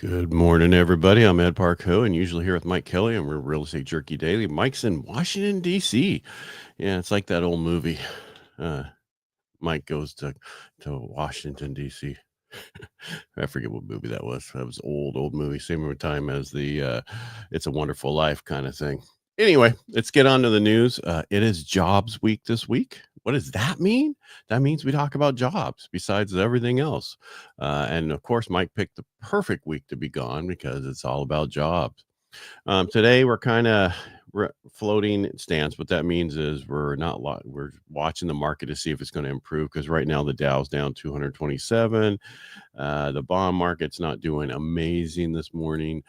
Good morning, everybody. I'm Ed Parcaut, and usually here with Mike Kelly, and we're Real Estate Jerky Daily. Mike's in Washington, D.C. Yeah, it's like that old movie. Uh, Mike goes to Washington, D.C. I forget what movie that was. That was old movie. Same time as the It's a Wonderful Life kind of thing. Anyway, let's get on to the news. It is Jobs Week this week. What does that mean? That means we talk about jobs besides everything else. And of course, Mike picked the perfect week to be gone because it's all about jobs. Today we're kind of floating stance. What that means is we're watching the market to see if it's going to improve, because right now the Dow's down 227. The bond market's not doing amazing this morning.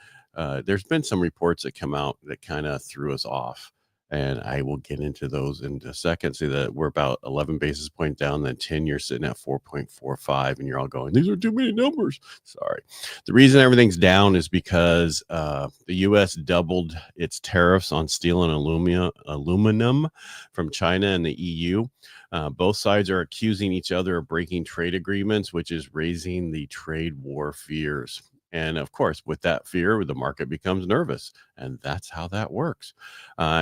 There's been some reports that come out that kind of threw us off, and I will get into those in a second. See that we're about 11 basis points down, then 10-year sitting at 4.45, and you're all going, these are too many numbers. Sorry. The reason everything's down is because the U.S. doubled its tariffs on steel and aluminum from China and the EU. Both sides are accusing each other of breaking trade agreements, which is raising the trade war fears. And of course, with that fear, the market becomes nervous. And that's how that works.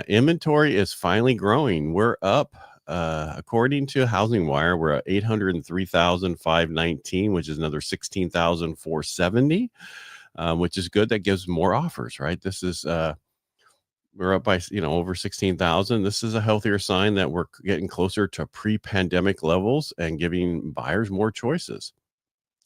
Inventory is finally growing. We're up. According to Housing Wire, we're at 803,519, which is another 16,470, which is good. That gives more offers, right? This is we're up by over 16,000. This is a healthier sign that we're getting closer to pre-pandemic levels and giving buyers more choices.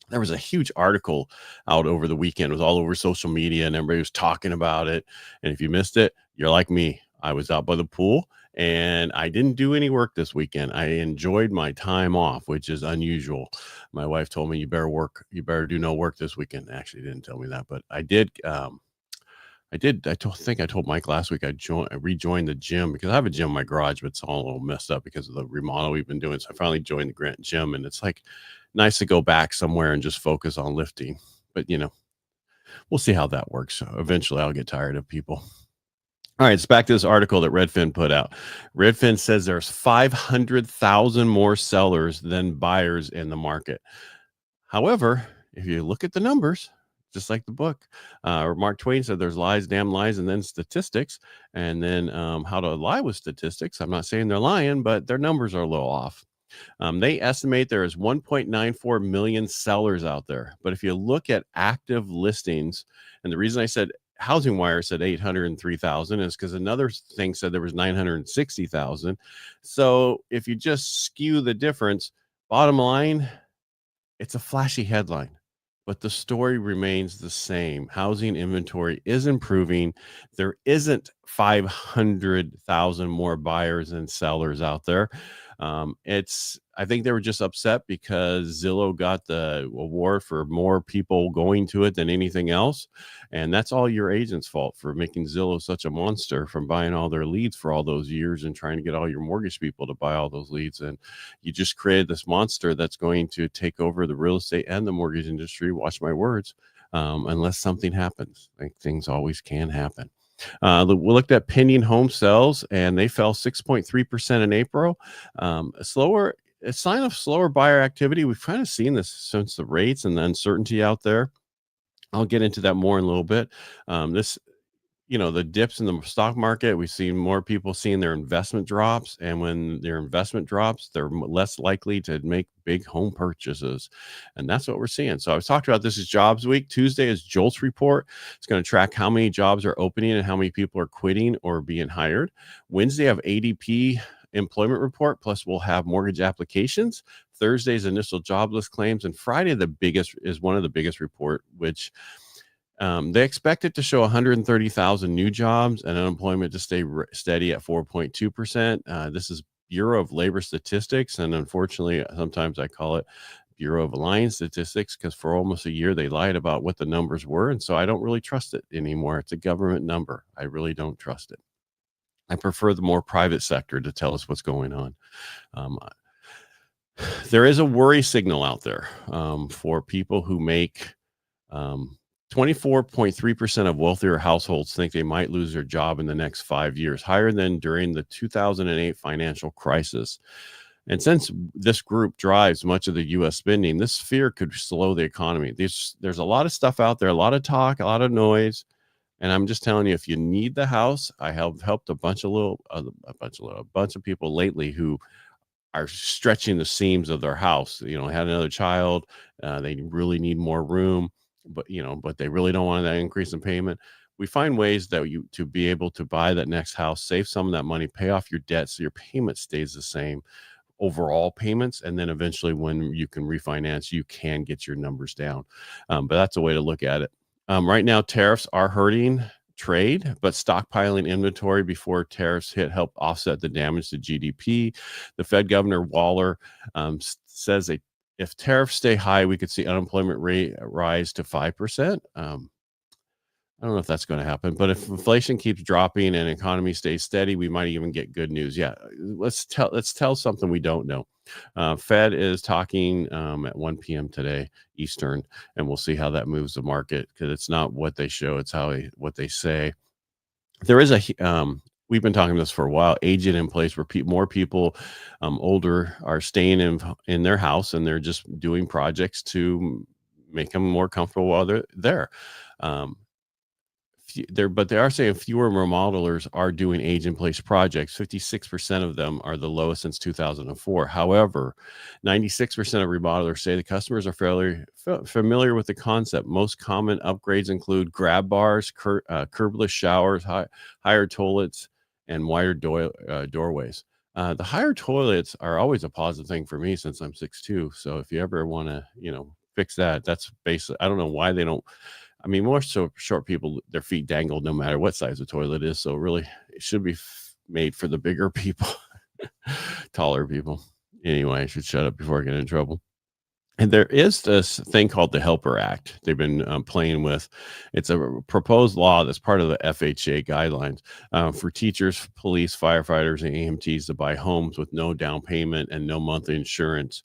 There was a huge article out over the weekend. It was all over social media and everybody was talking about it. And if you missed it, you're like me. I was out by the pool and I didn't do any work this weekend. I enjoyed my time off, which is unusual. My wife told me, you better do no work this weekend. Actually, didn't tell me that, but I did. I think I told Mike last week I rejoined the gym, because I have a gym in my garage, but it's all a little messed up because of the remodel we've been doing. So I finally joined the Grant gym, and it's like nice to go back somewhere and just focus on lifting. But we'll see how that works. Eventually I'll get tired of people. All right, it's back to this article that Redfin put out. Redfin says there's 500,000 more sellers than buyers in the market. However, if you look at the numbers, just like the book, or Mark Twain said, there's lies, damn lies, and then statistics. And then how to lie with statistics. I'm not saying they're lying, but their numbers are a little off. They estimate there is 1.94 million sellers out there. But if you look at active listings, and the reason I said Housing Wire said 803,000 is because another thing said there was 960,000. So if you just skew the difference, bottom line, it's a flashy headline, but the story remains the same. Housing inventory is improving. There isn't 500,000 more buyers and sellers out there. I think they were just upset because Zillow got the award for more people going to it than anything else. And that's all your agent's fault for making Zillow such a monster, from buying all their leads for all those years and trying to get all your mortgage people to buy all those leads. And you just created this monster that's going to take over the real estate and the mortgage industry. Watch my words. Unless something happens, like things always can happen. We looked at pending home sales, and they fell 6.3% in April. A sign of slower buyer activity. We've kind of seen this since the rates and the uncertainty out there. I'll get into that more in a little bit. The dips in the stock market, we've seen more people seeing their investment drops. And when their investment drops, they're less likely to make big home purchases. And that's what we're seeing. So I was talking about, this is Jobs Week. Tuesday is JOLTS report. It's going to track how many jobs are opening and how many people are quitting or being hired. Wednesday, I have ADP employment report, plus we'll have mortgage applications. Thursday's initial jobless claims. And Friday, one of the biggest report, which they expect it to show 130,000 new jobs and unemployment to stay steady at 4.2%. This is Bureau of Labor Statistics. And unfortunately, sometimes I call it Bureau of Lying Statistics, because for almost a year, they lied about what the numbers were. And so I don't really trust it anymore. It's a government number. I really don't trust it. I prefer the more private sector to tell us what's going on. There is a worry signal out there for people who make 24.3% of wealthier households think they might lose their job in the next 5 years, higher than during the 2008 financial crisis. And since this group drives much of the US spending, this fear could slow the economy. There's a lot of stuff out there, a lot of talk, a lot of noise. And I'm just telling you, if you need the house, I have helped a bunch of people lately who are stretching the seams of their house. Had another child, they really need more room, but they really don't want that increase in payment. We find ways that you to be able to buy that next house, save some of that money, pay off your debt, so your payment stays the same, overall payments, and then eventually when you can refinance, you can get your numbers down. But that's a way to look at it. Right now, tariffs are hurting trade, but stockpiling inventory before tariffs hit help offset the damage to GDP. The Fed Governor Waller says that if tariffs stay high, we could see unemployment rate rise to 5%. I don't know if that's going to happen, but if inflation keeps dropping and economy stays steady, we might even get good news. Yeah, let's tell something we don't know. Fed is talking at 1 p.m. today Eastern, and we'll see how that moves the market, because it's not what they show, it's what they say. There is we've been talking this for a while, aging in place, where more people older are staying in their house, and they're just doing projects to make them more comfortable while they're there. Um, but they are saying fewer remodelers are doing age in place projects. 56% of them are the lowest since 2004. However, 96% of remodelers say the customers are fairly familiar with the concept. Most common upgrades include grab bars, curbless showers, higher toilets, and wider doorways. The higher toilets are always a positive thing for me, since I'm 6'2". So if you ever want to, fix that, that's basically, I don't know why they don't. I mean, more so short people, their feet dangle no matter what size the toilet is. So really, it should be made for the bigger people, taller people. Anyway, I should shut up before I get in trouble. And there is this thing called the Helper Act they've been playing with. It's a proposed law that's part of the FHA guidelines for teachers, police, firefighters, and EMTs to buy homes with no down payment and no monthly insurance.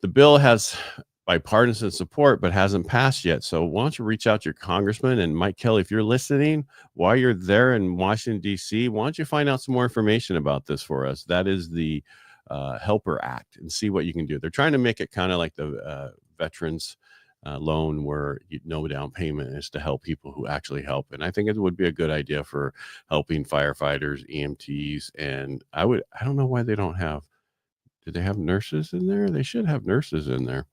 The bill has bipartisan support, but hasn't passed yet. So why don't you reach out to your congressman, and Mike Kelly, if you're listening, while you're there in Washington, D.C., why don't you find out some more information about this for us? That is the Helper Act, and see what you can do. They're trying to make it kind of like the veterans loan, where no down payment, is to help people who actually help. And I think it would be a good idea for helping firefighters, EMTs, and I don't know why they don't have. Do they have nurses in there? They should have nurses in there.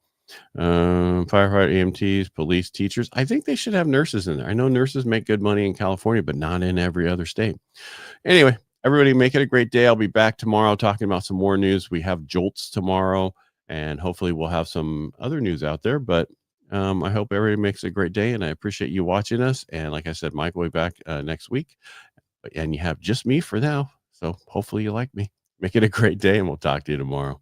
Firefighter, EMTs, police, teachers. I think they should have nurses in there. I know nurses make good money in California, but not in every other state. Anyway, everybody make it a great day. I'll be back tomorrow talking about some more news. We have JOLTS tomorrow, and hopefully we'll have some other news out there. But I hope everybody makes a great day, and I appreciate you watching us. And like I said, Mike will be back next week. And you have just me for now. So hopefully you like me. Make it a great day, and we'll talk to you tomorrow.